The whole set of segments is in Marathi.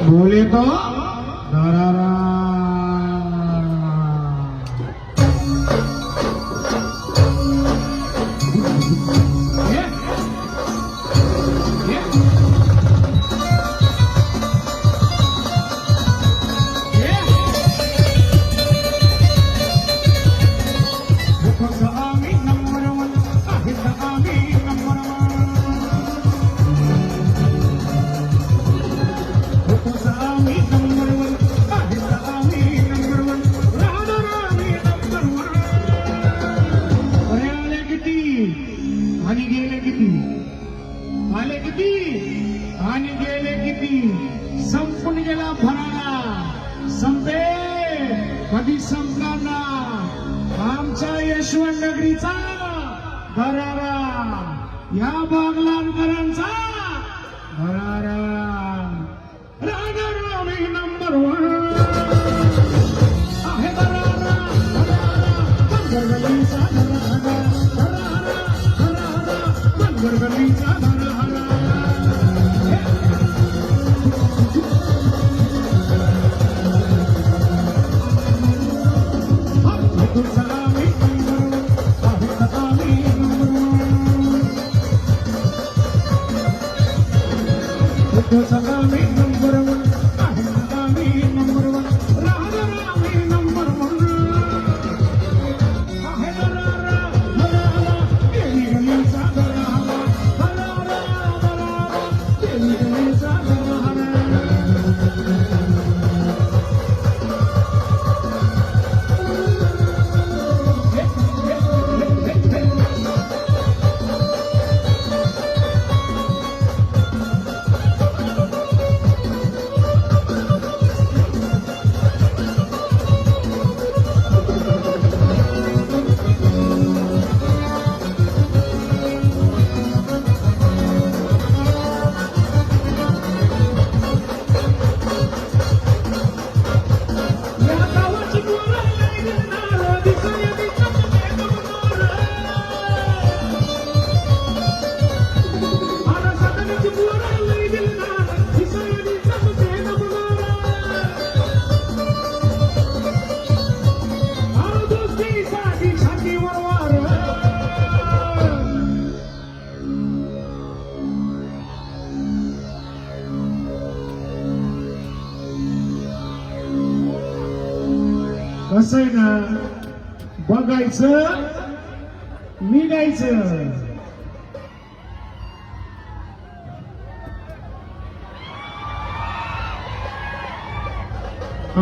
बोले तो दरारा आणि गेले किती आले किती आणि गेले किती संपून गेला भरारा संपे कधी संपणार ना आमच्या यशवंत नगरीचा भरारा या बागलांकरांचा भरारा राजारामी नंबर 1 आहे भरारा गरगलीचा गरगलीचा सलामी नंबर 1 आहे सलामी नंबर 1 राजारामी नंबर 1 आहे भरारा भरारा गेली गलीचा भरारा भरारा भरारा गेली गलीचा भरारा कसं आहे ना बघायचं निघायचं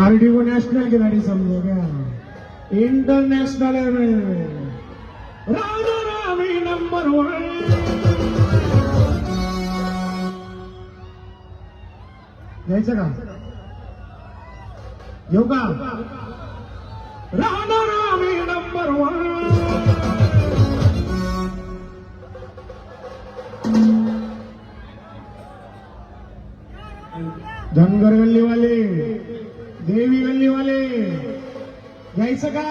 आरडीओ नॅशनल खिलाडी समजो क्या इंटरनॅशनल राजारामी नंबर 1 घ्यायचं का घेऊ का राजारामी नंबर 1 धनगर गल्ली वाले देवी गल्ली वाले घ्यायचं का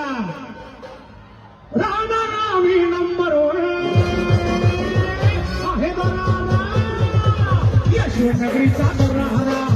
राजारामी नंबर 1 आहे भरारा यशवंत नगरीचा भरारा